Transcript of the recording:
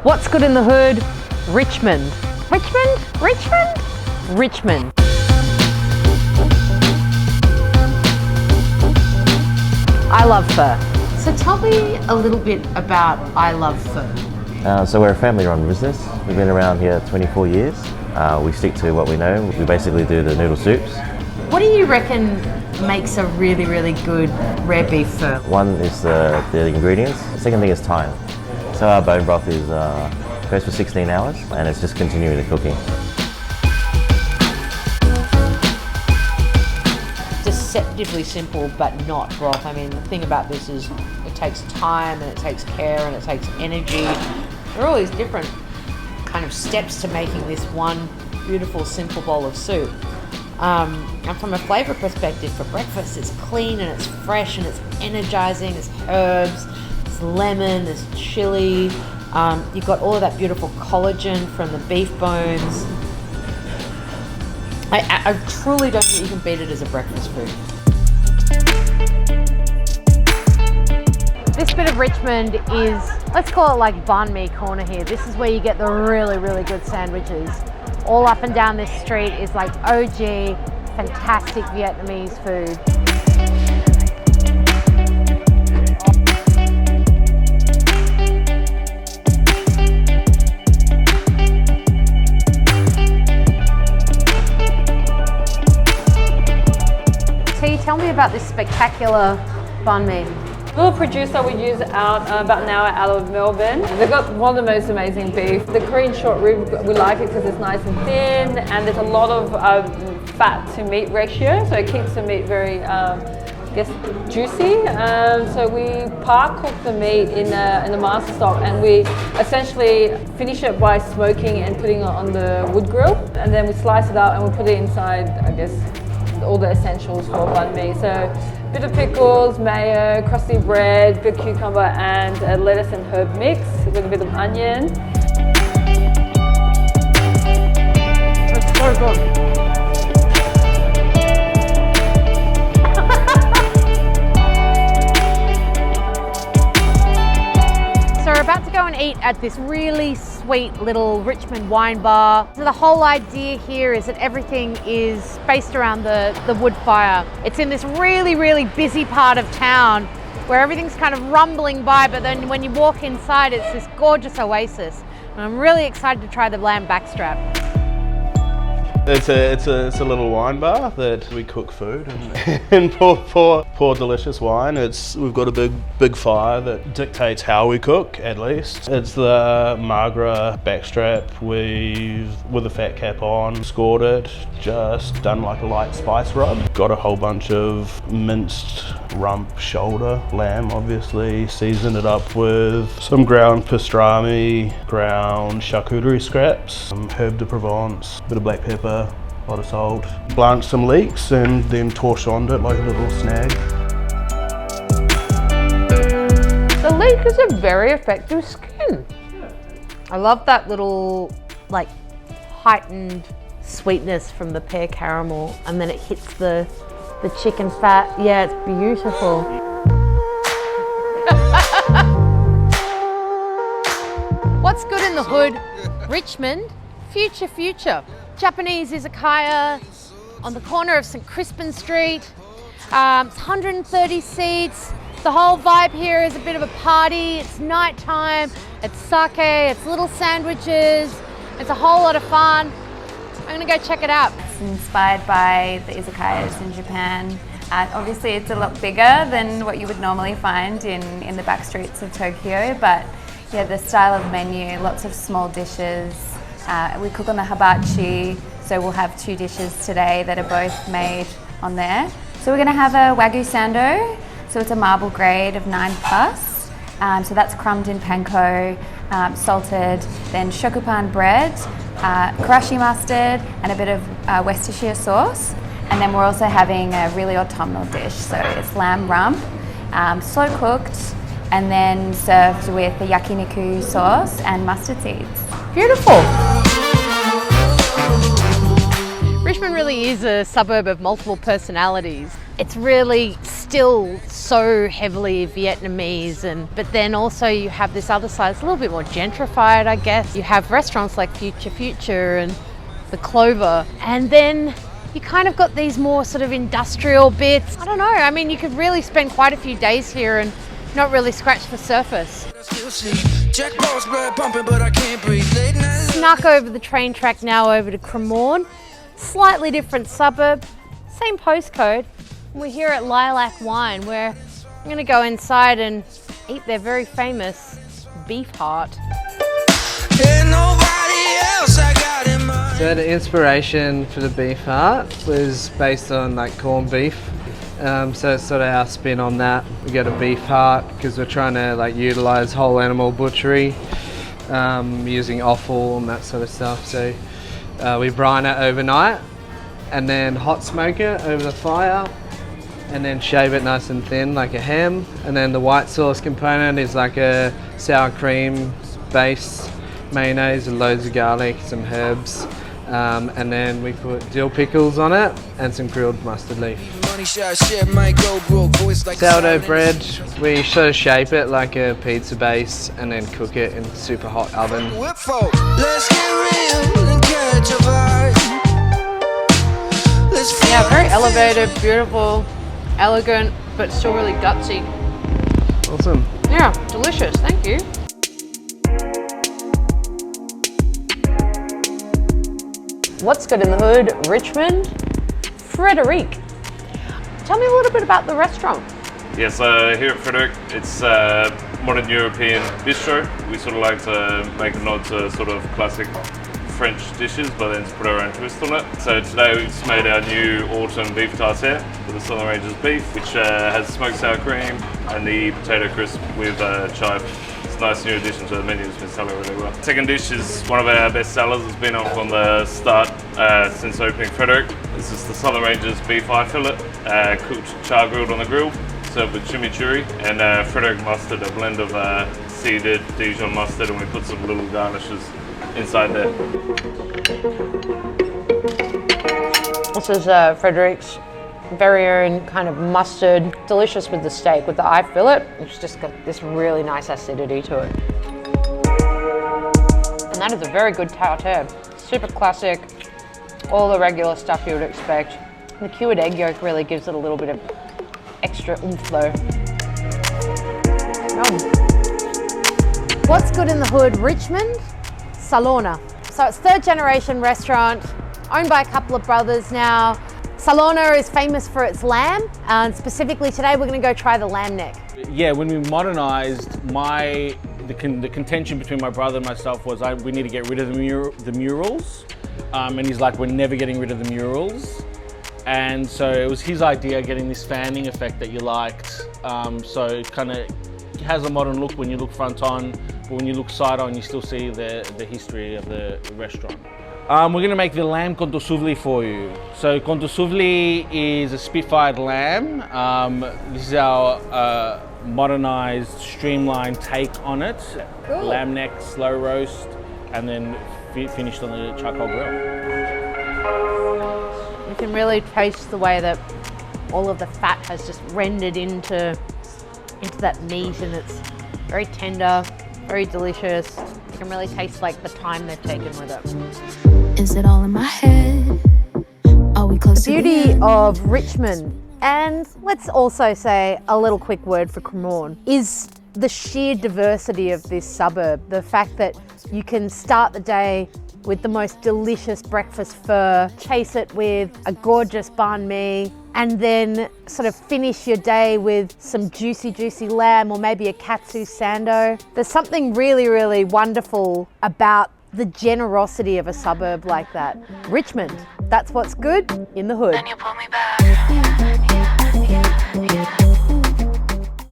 What's good in the hood? Richmond. Richmond? Richmond? Richmond. I love fur. So tell me a little bit about I Love Fur. So we're a family-run business. We've been around here 24 years. We stick to what we know. We basically do the noodle soups. What do you reckon makes a really, really good rare beef fur? One is the ingredients. The second thing is time. So our bone broth is goes for 16 hours and it's just continuing the cooking. Deceptively simple, but not broth. I mean, the thing about this is it takes time and it takes care and it takes energy. There are all these different kind of steps to making this one beautiful, simple bowl of soup. And from a flavour perspective, for breakfast, it's clean and it's fresh and it's energising. There's herbs, there's lemon, there's chilli. You've got all of that beautiful collagen from the beef bones. I truly don't think you can beat it as a breakfast food. This bit of Richmond is, let's call it like banh mi corner here. This is where you get the really, really good sandwiches. All up and down this street is like OG, fantastic Vietnamese food. Tell me about this spectacular banh mi. The producer we use out about an hour out of Melbourne. They've got one of the most amazing beef. The Korean short rib, we like it because it's nice and thin and there's a lot of fat to meat ratio, so it keeps the meat very, juicy. So we par cook the meat in the master stock and we essentially finish it by smoking and putting it on the wood grill, and then we slice it up and we put it inside, all the essentials for banh mi. So a bit of pickles, mayo, crusty bread, bit of cucumber and a lettuce and herb mix with a bit of onion. It's so good. So we're about to go and eat at this really sweet little Richmond wine bar. So the whole idea here is that everything is based around the wood fire. It's in this really, really busy part of town where everything's kind of rumbling by, but then when you walk inside, it's this gorgeous oasis. And I'm really excited to try the lamb backstrap. It's a little wine bar that we cook food and pour delicious wine. We've got a big fire that dictates how we cook, at least. It's the Magra backstrap with the fat cap on, scored it, just done like a light spice rub. Got a whole bunch of minced rump shoulder, lamb obviously, seasoned it up with some ground pastrami, ground charcuterie scraps, some herb de Provence, bit of black pepper, a lot of salt, blanch some leeks and then torchoned it like a little snag. The leek is a very effective skin. I love that little like heightened sweetness from the pear caramel and then it hits the chicken fat. Yeah, it's beautiful. What's good in the hood? Richmond, future. Japanese izakaya on the corner of St. Crispin Street. It's 130 seats. The whole vibe here is a bit of a party. It's nighttime, it's sake, it's little sandwiches. It's a whole lot of fun. I'm gonna go check it out. It's inspired by the izakayas in Japan. Obviously it's a lot bigger than what you would normally find in the back streets of Tokyo, but yeah, the style of menu, lots of small dishes. We cook on the hibachi, so we'll have 2 dishes today that are both made on there. So we're gonna have a Wagyu Sando, so it's a marble grade of 9+. So that's crumbed in panko, salted, then shokupan bread, karashi mustard, and a bit of Worcestershire sauce. And then we're also having a really autumnal dish, so it's lamb rump, slow cooked, and then served with the yakiniku sauce and mustard seeds. Beautiful. Richmond really is a suburb of multiple personalities. It's really still so heavily Vietnamese, but then also you have this other side, it's a little bit more gentrified, I guess. You have restaurants like Future and the CLOVER, and then you kind of got these more sort of industrial bits. I don't know, I mean, you could really spend quite a few days here and not really scratch the surface. Snuck over the train track now over to Cremorne. Slightly different suburb, same postcode. We're here at Lilac Wine, where I'm gonna go inside and eat their very famous beef heart. So the inspiration for the beef heart was based on like corned beef. So it's sort of our spin on that. We got a beef heart because we're trying to like utilize whole animal butchery, using offal and that sort of stuff. So we brine it overnight and then hot smoke it over the fire and then shave it nice and thin like a ham. And then the white sauce component is like a sour cream base, mayonnaise and loads of garlic, some herbs. And then we put dill pickles on it and some grilled mustard leaf. Sourdough bread, we sort of shape it like a pizza base and then cook it in a super hot oven. Yeah, very elevated, beautiful, elegant, but still really gutsy. Awesome. Yeah, delicious, thank you. What's good in the hood? Richmond, Frederique. Tell me a little bit about the restaurant. Yes, here at Frederic, it's a modern European bistro. We sort of like to make a nod to sort of classic French dishes, but then to put our own twist on it. So today we've just made our new autumn beef tartare with the Southern Ranges beef, which has smoked sour cream and the potato crisp with chive. It's a nice new addition to the menu. It's been selling really well. Second dish is one of our best sellers. It's been on from the start since opening Frederic. This is the Southern Ranges beef eye fillet, cooked char grilled on the grill, served with chimichurri and Frederic mustard, a blend of seeded Dijon mustard, and we put some little garnishes inside there. This is Frederic's very own kind of mustard, delicious with the steak, with the eye fillet, which just got this really nice acidity to it. And that is a very good tartare, super classic, all the regular stuff you would expect. The cured egg yolk really gives it a little bit of extra oomph though. What's good in the hood? Richmond, Salona. So it's third generation restaurant, owned by a couple of brothers now. Salona is famous for its lamb, and specifically today we're going to go try the lamb neck. Yeah, when we modernized, the contention between my brother and myself was we need to get rid of the murals, and he's like, we're never getting rid of the murals. And so it was his idea, getting this fanning effect that you liked. So it kind of has a modern look when you look front on, but when you look side on, you still see the history of the restaurant. We're going to make the lamb contosouvli for you. So contosouvli is a spit-fired lamb. This is our modernized, streamlined take on it. Cool. Lamb neck, slow roast, and then finished on the charcoal grill. You can really taste the way that all of the fat has just rendered into that meat, and it's very tender, very delicious. You can really taste like the time they've taken with it. Is it all in my head? Are we close to the beauty of Richmond, and let's also say a little quick word for Cremorne, is the sheer diversity of this suburb. The fact that you can start the day with the most delicious breakfast pho, chase it with a gorgeous banh mi, and then sort of finish your day with some juicy lamb or maybe a katsu sando. There's something really, really wonderful about the generosity of a suburb like that. Richmond, that's what's good in the hood. Then you pull me back.